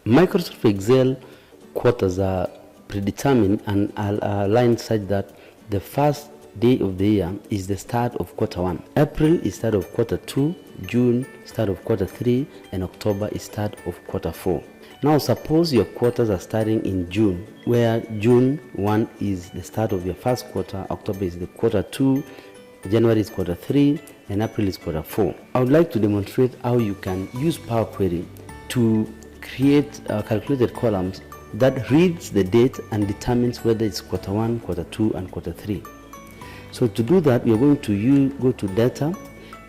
Microsoft Excel quarters are predetermined and are aligned such that the first day of the year is the start of quarter 1. April is start of quarter 2, June start of quarter 3, and October is start of quarter 4. Now suppose your quarters are starting in June, where June 1 is the start of your first quarter, October is the quarter 2, January is quarter 3, and April is quarter 4. I would like to demonstrate how you can use Power Query to create calculated columns that reads the date and determines whether it's quarter 1, quarter 2, and quarter 3. So to do that, we are going to go to data,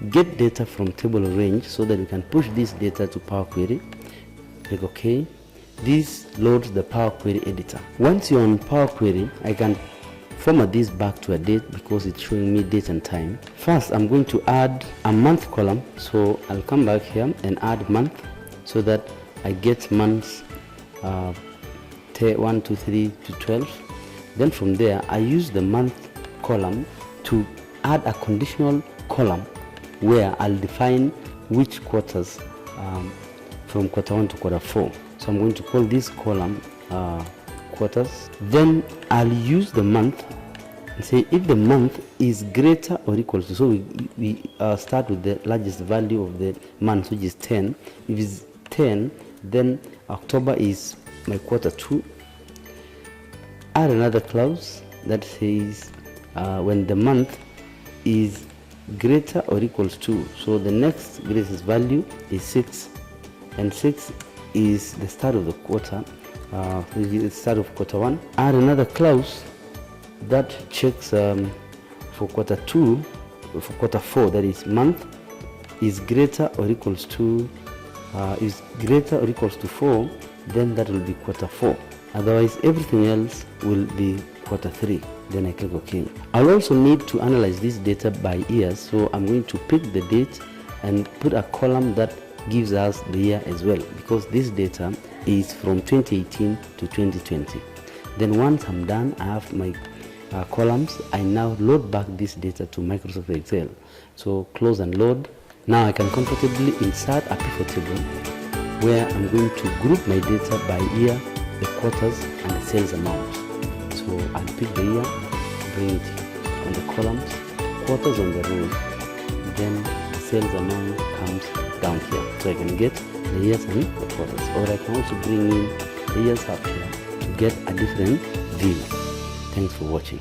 get data from table range so that we can push this data to Power Query. Click OK. This loads the Power Query editor. Once you're on Power Query, I can format this back to a date because it's showing me date and time. First, I'm going to add a month column. So I'll come back here and add month so that I get months 1, 2, 3 to 12. Then from there, I use the month column to add a conditional column where I'll define which quarters from quarter 1 to quarter 4. So I'm going to call this column quarters. Then I'll use the month and say if the month is greater or equal to, so we start with the largest value of the month, which is 10. If it's 10, then October is my quarter 2. Add another clause that says when the month is greater or equals to, so the next greatest value is 6, and 6 is the start of the quarter, the start of quarter 1. Add another clause that checks for quarter 2, for quarter 4, that is month is greater or equals to 4, then that will be quarter 4. Otherwise, everything else will be quarter 3. Then I click OK. I'll also need to analyze this data by years, so I'm going to pick the date and put a column that gives us the year as well, because this data is from 2018 to 2020. Then once I'm done, I have my columns. I now load back this data to Microsoft Excel. So close and load. Now I can comfortably insert a pivot table where I'm going to group my data by year, the quarters, and the sales amount. So I'll pick the year, bring it on the columns, quarters on the rows, then the sales amount comes down here. So I can get the years and the quarters. Or I can also bring in the years up here to get a different view. Thanks for watching.